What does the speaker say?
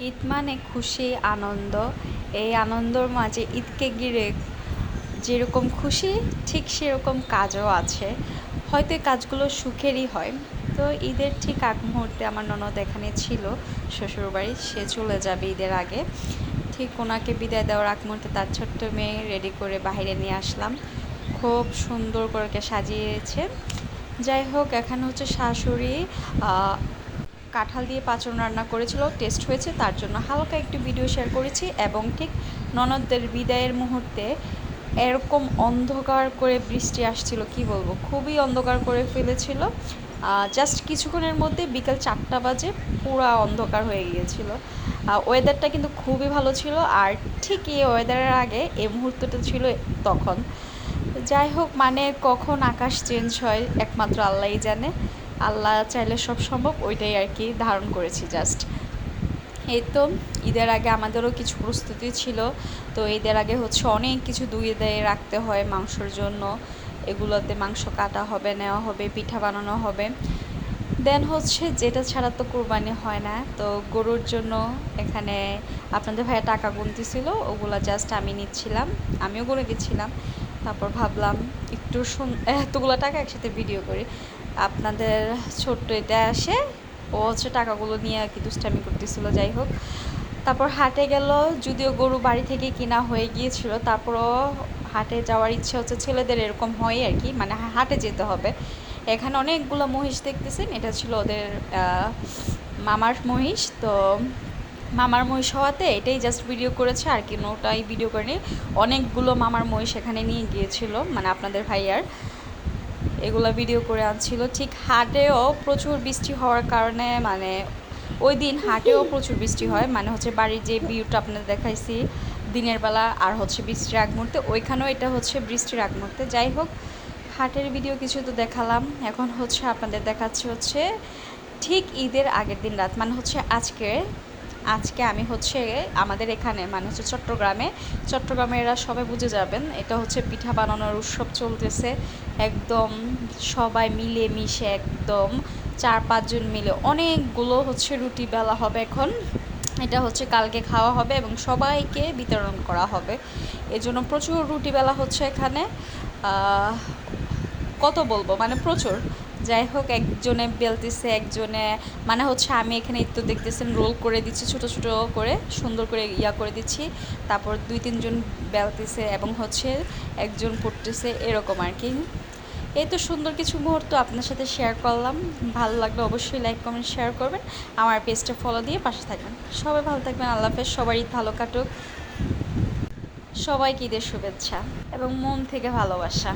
ঈদ মানে খুশি, আনন্দ। এই আনন্দর মাঝে ঈদকে ঘিরে যেরকম খুশি, ঠিক সেরকম কাজও আছে। হয়তো এই কাজগুলো সুখেরই হয়। তো ঈদের ঠিক আগ মুহূর্তে আমার ননদ এখানে ছিল শ্বশুরবাড়ি, সে চলে যাবে ঈদের আগে। ঠিক ওনাকে বিদায় দেওয়ার আগ মুহূর্তে তার ছোট্ট মেয়ে রেডি করে বাইরে নিয়ে আসলাম। খুব সুন্দর করে ওকে সাজিয়েছে। যাই হোক, এখানে হচ্ছে শাশুড়ি কাঁঠাল দিয়ে পাঁচন রান্না করেছিল, টেস্ট হয়েছে, তার জন্য হালকা একটু ভিডিও শেয়ার করেছি। এবং ঠিক ননদদের বিদায়ের মুহূর্তে এরকম অন্ধকার করে বৃষ্টি আসছিল, কি বলবো, খুবই অন্ধকার করে ফেলেছিল। জাস্ট কিছুক্ষণের মধ্যে বিকেল 4টা বাজে পুরা অন্ধকার হয়ে গিয়েছিল। ওয়েদারটা কিন্তু খুবই ভালো ছিল। আর ঠিক এই ওয়েদারের আগে এই মুহূর্তটা ছিল তখন। যাই হোক, মানে কখন আকাশ চেঞ্জ হয় একমাত্র আল্লাহই জানে। আল্লাহ চাইলে সব সম্ভব, ওইটাই আর কি ধারণ করেছি জাস্ট। এই তো ঈদের আগে আমাদেরও কিছু প্রস্তুতি ছিল। তো ঈদের আগে হচ্ছে অনেক কিছু ধুয়ে দিয়ে রাখতে হয় মাংসর জন্য। এগুলোতে মাংস কাটা হবে, নেওয়া হবে, পিঠা বানানো হবে। দেন হচ্ছে যেটা ছাড়া তো কোরবানি হয় না, তো গরুর জন্য এখানে আপনাদের ভাইয়া টাকা গুনতেছিল, ওগুলো জাস্ট আমি নিচ্ছিলাম, আমিও গুনে দিচ্ছিলাম। তারপর ভাবলাম একটু এতগুলো টাকা একসাথে ভিডিও করি। আপনাদের ছোট্ট এটা আসে, ও হচ্ছে টাকাগুলো নিয়ে আর কি দুষ্টামি করতেছিল। যাই হোক, তারপর হাটে গেল। যদিও গরু বাড়ি থেকে কিনা হয়ে গিয়েছিল, তারপরও হাটে যাওয়ার ইচ্ছে হচ্ছে, ছেলেদের এরকম হয় আর কি, মানে হাটে যেতে হবে। এখানে অনেকগুলো মহিষ দেখতেছেন, এটা ছিল ওদের মামার মহিষ। তো মামার মহিষ হওয়াতে এটাই জাস্ট ভিডিও করেছে, আর কি ওটাই ভিডিও করেনি। অনেকগুলো মামার মহিষ এখানে নিয়ে গিয়েছিল, মানে আপনাদের ভাইয়ার, এগুলো ভিডিও করে আনছিল। ঠিক হাটেও প্রচুর বৃষ্টি হওয়ার কারণে, মানে ওই দিন হাটেও প্রচুর বৃষ্টি হয়, মানে হচ্ছে বাড়ির যে ভিউটা আপনাদের দেখাইছি দিনের বেলা আর হচ্ছে বৃষ্টির আগ মুহূর্তে, ওইখানেও এটা হচ্ছে বৃষ্টির আগ মুহূর্তে। যাই হোক, হাটের ভিডিও কিছু তো দেখালাম, এখন হচ্ছে আপনাদের দেখাচ্ছি হচ্ছে ঠিক ঈদের আগের দিন রাত, মানে হচ্ছে আজকে। আমি হচ্ছে আমাদের এখানে, মানে হচ্ছে চট্টগ্রামে এরা সবাই বুঝে যাবেন, এটা হচ্ছে পিঠা বানানোর উৎসব চলতেছে। একদম সবাই মিলে মিশে, একদম 4-5 জন মিলে অনেকগুলো হচ্ছে রুটি বেলা হবে এখন। এটা হচ্ছে কালকে খাওয়া হবে এবং সবাইকে বিতরণ করা হবে। এজন্য প্রচুর রুটি বেলা হচ্ছে এখানে। কত বলবো, মানে প্রচুর। যাই হোক, একজনে বেলতেছে, একজনে, মানে হচ্ছে আমি এখানে তো দেখতেছেন রোল করে দিচ্ছি, ছোট ছোট করে সুন্দর করে ইয়া করে দিচ্ছি। তারপর 2-3 জন বেলতেছে এবং হচ্ছে একজন পড়তেছে, এরকম আর কি। এই তো সুন্দর কিছু মুহূর্ত আপনার সাথে শেয়ার করলাম। ভালো লাগলে অবশ্যই লাইক কমেন্ট শেয়ার করবেন, আমার পেজটা ফলো দিয়ে পাশে থাকবেন। সবাই ভালো থাকবেন, আল্লাহ হাফেজ, সবারই ভালো কাটুক, সবাইকে ঈদের শুভেচ্ছা এবং মন থেকে ভালোবাসা।